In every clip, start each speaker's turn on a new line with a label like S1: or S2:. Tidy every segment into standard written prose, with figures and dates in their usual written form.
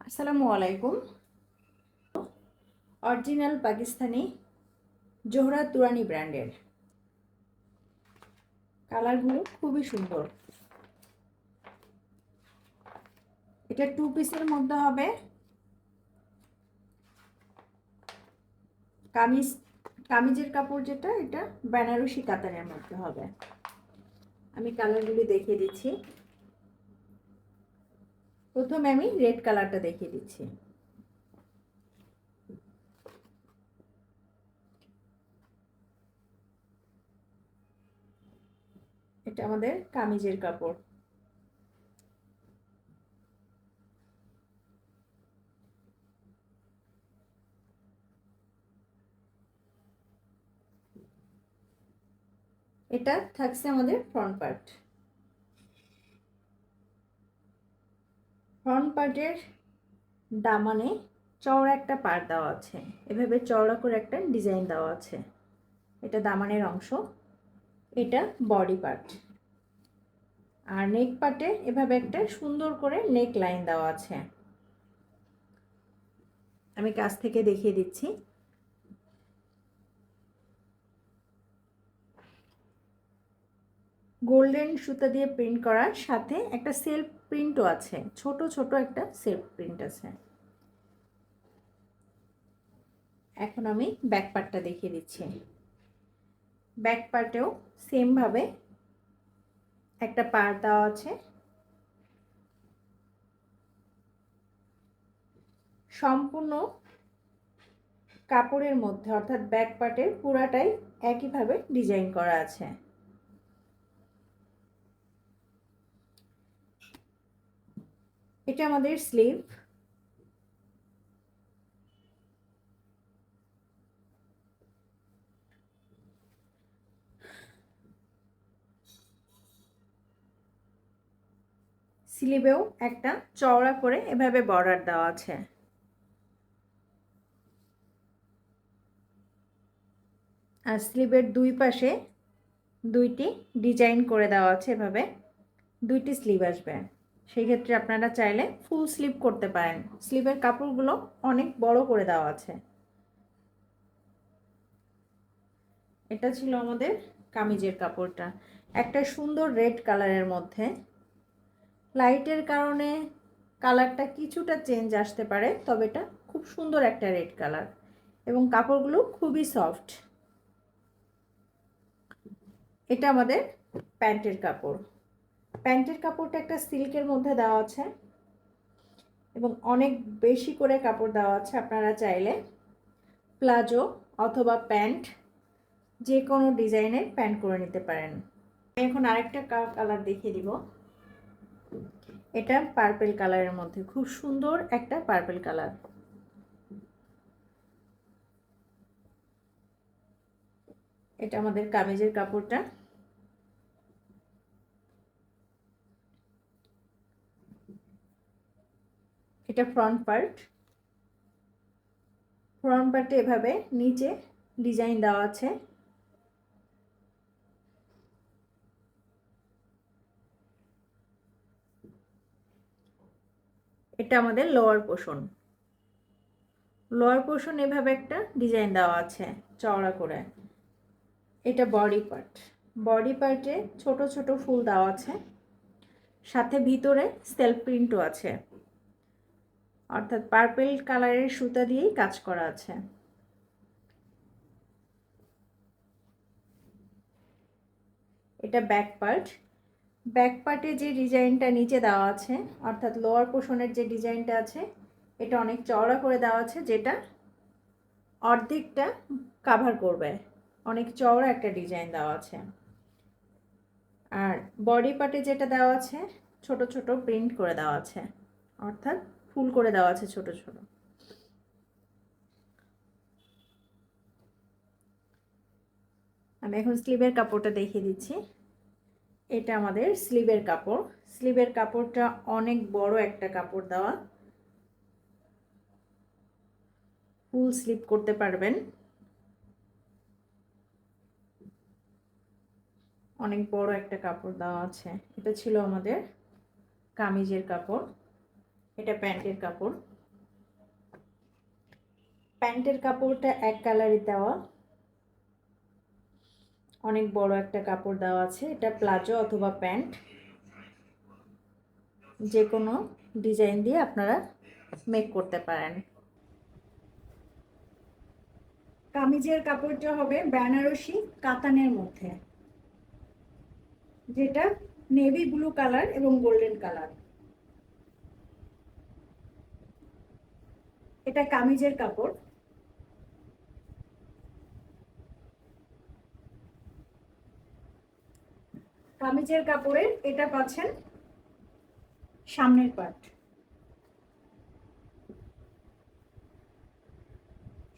S1: আসসালামু আলাইকুম। অরিজিনাল পাকিস্তানি জোহরা তুরানি ব্র্যান্ডের কালারগুলো খুবই সুন্দর। এটা 2 পিসের মধ্যে হবে। কামিজ কামিজের কাপড় যেটা, এটা বেনারসি কাতানের মধ্যে হবে। আমি কালারগুলি দেখিয়ে দিচ্ছি। প্রথমে আমি রেড কালারটা দেখিয়ে দিচ্ছি। এটা আমাদের কামিজের কাপড়। এটা থাকছে আমাদের ফ্রন্ট পার্ট। ফ্রন্ট পার্টের দামানে চওড়া একটা পাড় দেওয়া আছে, এভাবে চওড়া করে একটা ডিজাইন দেওয়া আছে। এটা দামানের অংশ, এটা বডি পার্ট। আর নেক পার্টে এভাবে একটা সুন্দর করে নেক লাইন দেওয়া আছে। আমি কাছ থেকে দেখিয়ে দিচ্ছি। গোল্ডেন সুতা দিয়ে প্রিন্ট করার সাথে একটা সেলফ প্রিন্টও আছে, ছোট ছোট একটা সেলফ প্রিন্ট আছে। এখন আমি ব্যাক পার্টটা দেখিয়ে দিচ্ছি। ব্যাক পার্টেও সেম ভাবে একটা পার্ট দেওয়া আছে। সম্পূর্ণ কাপড়ের মধ্যে অর্থাৎ ব্যাক পার্টের পুরাটাই একইভাবে ডিজাইন করা আছে। এটা আমাদের স্লিভ। স্লিভেও একটা চওড়া করে এভাবে বর্ডার দেওয়া আছে। আর স্লিভের দুই পাশে দুইটি ডিজাইন করে দেওয়া আছে, এভাবে দুইটি স্লিভ আসবে। সেই ক্ষেত্রে আপনারা চাইলে ফুল স্লিভ করতে পারেন। স্লিভের কাপড়গুলো অনেক বড় করে দেওয়া আছে। এটা ছিল আমাদের কামিজের কাপড়টা, একটা সুন্দর রেড কালারের মধ্যে। লাইটের কারণে কালারটা কিছুটা চেঞ্জ আসতে পারে, তবে এটা খুব সুন্দর একটা রেড কালার এবং কাপড়গুলো খুবই সফট। এটা আমাদের প্যান্টের কাপড়। প্যান্টের কাপড়টা একটা সিল্কের মধ্যে দেওয়া আছে এবং অনেক বেশি করে কাপড় দেওয়া আছে। আপনারা চাইলে প্লাজো অথবা প্যান্ট যে কোনো ডিজাইনের প্যান্ট করে নিতে পারেন। এখন আরেকটা কালার দেখিয়ে দিব। এটা পার্পল কালারের মধ্যে, খুব সুন্দর একটা পার্পল কালার। এটা আমাদের কামিজের কাপড়টা। এটা ফ্রন্ট পার্ট। ফ্রন্ট পার্টে এভাবে নিচে ডিজাইন দেওয়া আছে। এটা আমাদের লোয়ার পোর্শন। লোয়ার পোর্শন এভাবে একটা ডিজাইন দেওয়া আছে চওড়া করে। এটা বডি পার্ট। বডি পার্টে ছোট ছোট ফুল দেওয়া আছে, সাথে ভিতরে সেলফ প্রিন্টও আছে, অর্থাৎ পার্পল কালারের সুতা দিয়েই কাজ করা আছে। এটা ব্যাক পার্ট। ব্যাক পার্টে যে ডিজাইনটা নিচে দেওয়া আছে, অর্থাৎ লোয়ার পোর্শনের যে ডিজাইনটা আছে, এটা অনেক চওড়া করে দেওয়া আছে, যেটা অর্ধেকটা কাভার করবে। অনেক চওড়া একটা ডিজাইন দেওয়া আছে। আর বডি পার্টে যেটা দেওয়া আছে, ছোট ছোট প্রিন্ট করে দেওয়া আছে, অর্থাৎ ফুল করে দেওয়া আছে ছোট ছোট। আমি এখন স্লিভের কাপড়টা দেখিয়ে দিচ্ছি। এটা আমাদের স্লিভের কাপড়। স্লিভের কাপড়টা অনেক বড় একটা কাপড় দেওয়া, ফুল স্লিভ করতে পারবেন। অনেক বড় একটা কাপড় দেওয়া আছে। এটা ছিল আমাদের কামিজের কাপড়। এটা প্যান্টের কাপড়। প্যান্টের কাপড়টা এক কালারে দেওয়া, অনেক বড় একটা কাপড় দেওয়া আছে। এটা প্লাজো অথবা প্যান্ট, যে কোনো ডিজাইন দিয়ে আপনারা মেক করতে পারেন। কামিজের কাপড়টা হবে বেনারসি কাতানের মধ্যে, যেটা নেভি ব্লু কালার এবং গোল্ডেন কালার। এটা কামিজের কাপড়। কামিজের কাপড়ের এটা পাচ্ছেন সামনের পার্ট।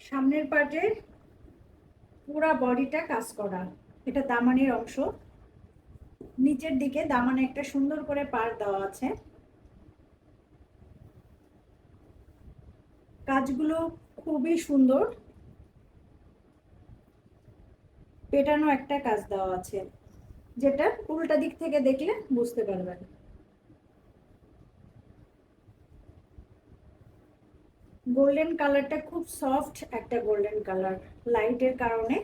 S1: সামনের পার্টের পুরা বডিটা কাজ করা, এটা দামানের অংশ। নিচের দিকে দামানে একটা সুন্দর করে পাড় দেওয়া আছে। কাজগুলো খুবই সুন্দর, পেটানো একটা কাজ দেওয়া আছে, যেটা উল্টা দিক থেকে দেখলে বুঝতে পারবেন। গোল্ডেন কালারটা খুব সফট একটা গোল্ডেন কালার, লাইটের কারণে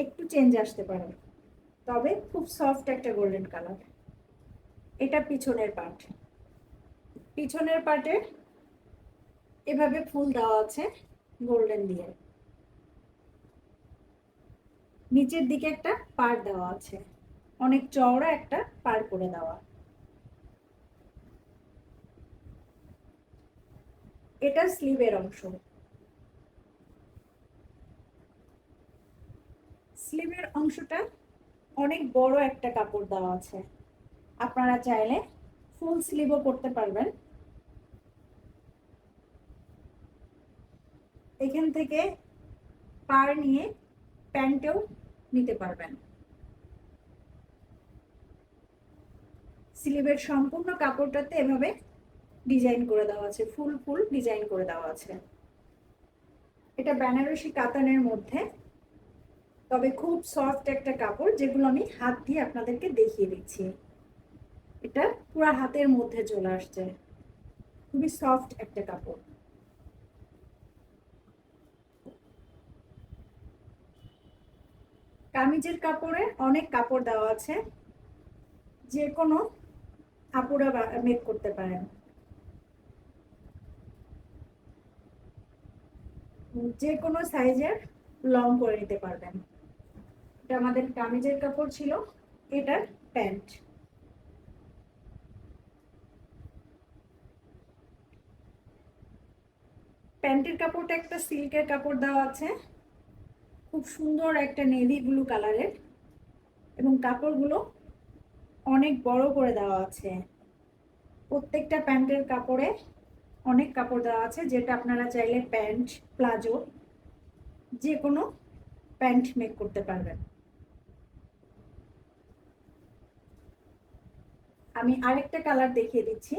S1: একটু চেঞ্জ আসতে পারে, তবে খুব সফট একটা গোল্ডেন কালার। এটা পিছনের পার্ট। পিছনের পার্টে এভাবে ফুল দেওয়া আছে গোল্ডেন দিয়ে। নিচের দিকে একটা পাড় দেওয়া আছে, অনেক চওড়া একটা পাড় করে দেওয়া। এটা স্লিভের অংশ। স্লিভের অংশটা অনেক বড় একটা কাপড় দেওয়া আছে, আপনারা চাইলে ফুল স্লিভও করতে পারবেন। এখান থেকে পাড় নিয়ে প্যান্টেও নিতে পারবেন। স্লিভের সম্পূর্ণ কাপড়টাতে এভাবে ডিজাইন করে দেওয়া আছে, ফুল ফুল ডিজাইন করে দেওয়া আছে। এটা বেনারসি কাতানের মধ্যে, তবে খুব সফট একটা কাপড়, যেগুলো আমি হাত দিয়ে আপনাদেরকে দেখিয়ে দিচ্ছি। এটা পুরো হাতের মধ্যে চলে আসছে, খুবই সফট একটা কাপড়। কামিজের কাপড়ে অনেক কাপড় দেওয়া আছে, যে কোনো আপুরা মেক করতে পারেন, যে কোনো সাইজের লং করে নিতে পারবেন। এটা আমাদের কামিজের কাপড় ছিল, এটা প্যান্ট। প্যান্টের কাপড়টা একটা সিল্কের কাপড় দেওয়া আছে, খুব সুন্দর একটা নেভি ব্লু কালারের, এবং কাপড়গুলো অনেক বড় করে দেওয়া আছে। প্রত্যেকটা প্যান্টের কাপড়ে অনেক কাপড় দেওয়া আছে, যেটা আপনারা চাইলে প্যান্ট, প্লাজো, যে কোনো প্যান্ট মেক করতে পারবেন। আমি আরেকটা কালার দেখিয়ে দিচ্ছি।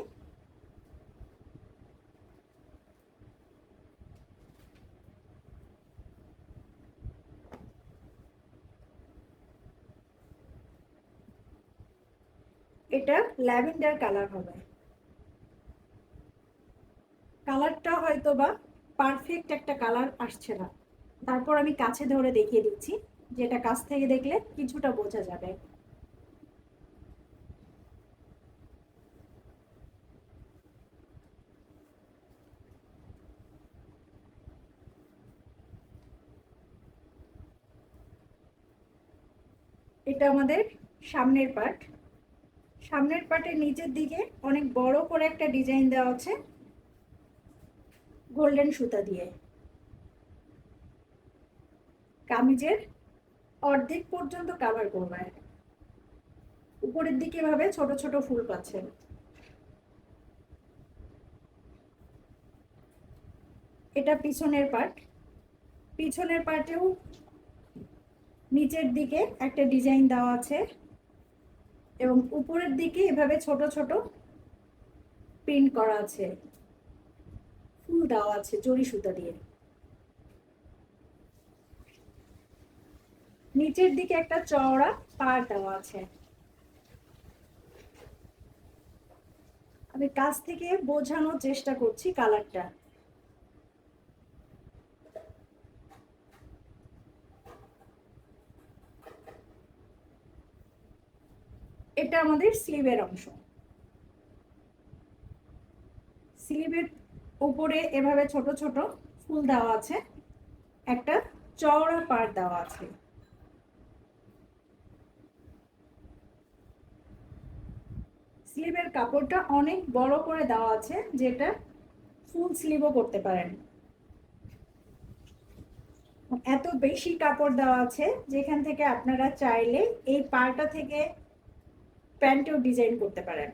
S1: এটা ল্যাভেন্ডার কালার হবে। কালারটা হয়তো বা পারফেক্ট একটা কালার আসছে না, তারপর আমি কাছে ধরে দেখিয়ে দিচ্ছি, যেটা কাছ থেকে দেখলে কিছুটা বোঝা যাবে। এটা আমাদের সামনের পার্ট। সামনের পার্টের নিচের দিকে অনেক বড় করে একটা ডিজাইন দেওয়া আছে গোল্ডেন সুতা দিয়ে। কামিজের অর্ধেক পর্যন্ত কভার করবে, উপরের দিকে ভাবে ছোট ছোট ফুল পাচ্ছেন। এটা পিছনের পার্ট। পিছনের পার্টেও নিচের দিকে একটা ডিজাইন দেওয়া আছে, এবং উপরের দিকে এভাবে ছোট ছোট প্রিন্ট করা আছে, ফুল দেওয়া আছে জরি সুতা দিয়ে। নিচের দিকে একটা চওড়া পাড় দেওয়া আছে। আমি কাছ থেকে বোঝানোর চেষ্টা করছি কালারটা। এটা আমাদের স্লিভের অংশ। স্লিভের উপরে এভাবে ছোট ছোট ফুল দেওয়া আছে, একটা চওড়া পাড় দেওয়া আছে। স্লিভের কাপড়টা অনেক বড় করে দেওয়া আছে, যেটা ফুল স্লিভও করতে পারেন। এত বেশি কাপড় দেওয়া আছে যেখান থেকে আপনারা চাইলে এই পাড়টা থেকে প্যান্টেও ডিজাইন করতে পারেন।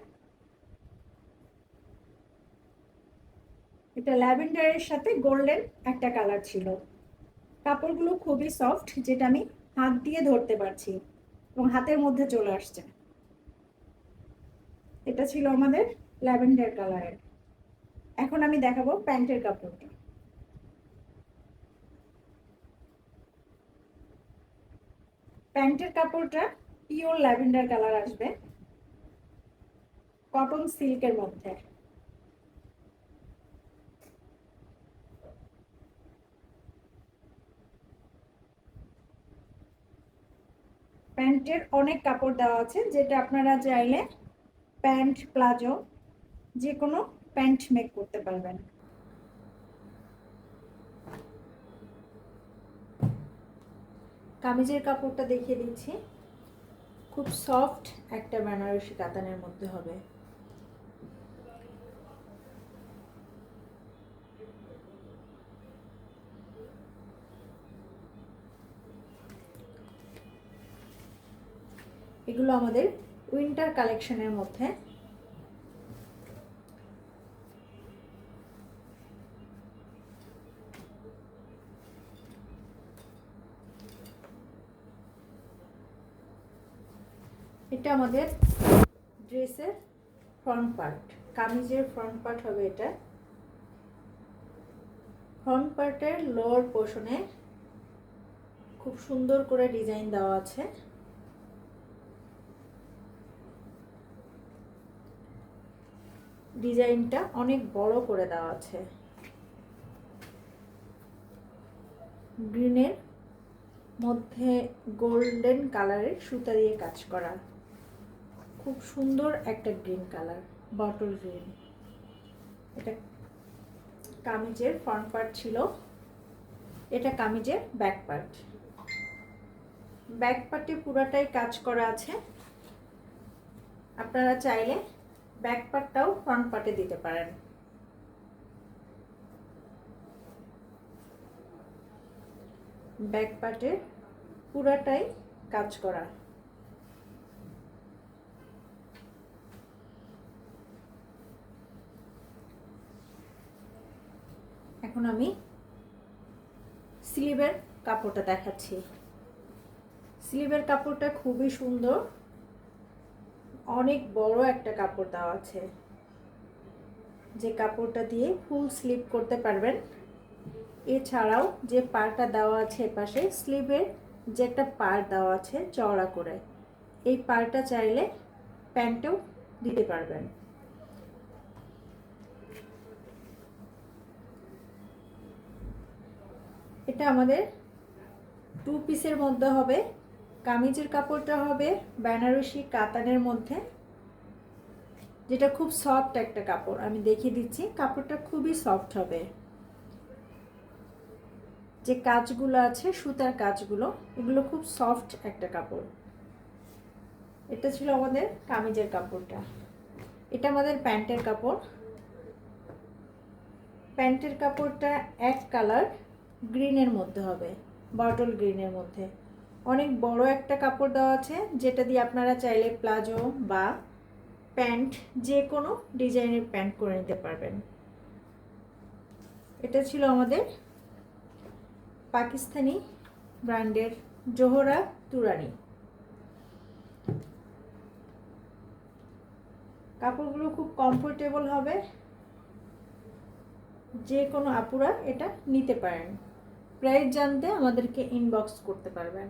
S1: এটা ল্যাভেন্ডারের সাথে গোল্ডেন একটা কালার ছিল। কাপড়গুলো খুবই সফট, যেটা আমি হাত দিয়ে ধরতে পারছি এবং হাতের মধ্যে চলে আসছে। এটা ছিল আমাদের ল্যাভেন্ডার কালারের। এখন আমি দেখাবো প্যান্টের কাপড়টা। প্যান্টের কাপড়টা পিওর ল্যাভেন্ডার কালার আসবে, কটন সিল্কের মধ্যে। প্যান্টের অনেক কাপড় দেওয়া আছে, যেটা আপনারা চাইলে প্যান্ট, প্লাজো যে কোনো প্যান্ট মেক করতে পারবেন। কামিজের কাপড়টা দেখিয়ে দিচ্ছি, খুব সফট একটা বেনারসি কাতানের মধ্যে হবে। এগুলো আমাদের উইন্টার কালেকশনের মধ্যে। এটা আমাদের ড্রেসের ফ্রন্ট পার্ট, কামিজের ফ্রন্ট পার্ট হবে এটা। ফ্রন্ট পার্টের লোয়ার পোর্শনে খুব সুন্দর করে ডিজাইন দেওয়া আছে। ডিজাইনটা অনেক বড় করে দেওয়া আছে, গ্রিনের মধ্যে গোল্ডেন কালারের সুতা দিয়ে কাজ করা, খুব সুন্দর একটা গ্রিন কালার, বটল গ্রিন। এটা কামিজের ফ্রন্ট পার্ট ছিল। এটা কামিজের ব্যাক পার্ট। ব্যাক পার্টে পুরাটাই কাজ করা আছে, আপনারা চাইলে ব্যাক পার্টটাও ফ্রন্ট পার্টে দিতে পারেন। ব্যাক পার্টে পুরাটাই কাজ করা। এখন আমি স্লিভের কাপড়টা দেখাচ্ছি। স্লিভের কাপড়টা খুবই সুন্দর, অনেক বড় একটা কাপড় দেওয়া আছে, যে কাপড়টা দিয়ে ফুল স্লিভ করতে পারবেন। এছাড়াও যে পাড়টা দেওয়া আছে পাশে, স্লিভের যে একটা পাড় দেওয়া আছে চওড়া করে, এই পাড়টা চাইলে প্যান্টেও দিতে পারবেন। এটা আমাদের টু পিসের মধ্যে হবে। কামিজের কাপড়টা হবে বেনারসি কাতানের মধ্যে, যেটা খুব সফট একটা কাপড়। আমি দেখিয়ে দিচ্ছি, কাপড়টা খুবই সফট হবে। যে কাজগুলো আছে সুতার কাজগুলো, এগুলো খুব সফট একটা কাপড়। এটা ছিল আমাদের কামিজের কাপড়টা। এটা আমাদের প্যান্টের কাপড়। প্যান্টের কাপড়টা এক কালার গ্রিনের মধ্যে হবে, বটল গ্রিনের মধ্যে। অনেক বড় একটা কাপড় দেওয়া আছে, যেটা দিয়ে আপনারা চাইলে প্লাজো বা প্যান্ট যে কোনো ডিজাইনের প্যান্ট করে নিতে পারবেন। এটা ছিল আমাদের পাকিস্তানি ব্র্যান্ডের জোহরা তুরানি। কাপড়গুলো খুব কমফোর্টেবল হবে, যে কোনো আপুরা এটা নিতে পারেন। প্রাইস জানতে আমাদেরকে ইনবক্স করতে পারবেন।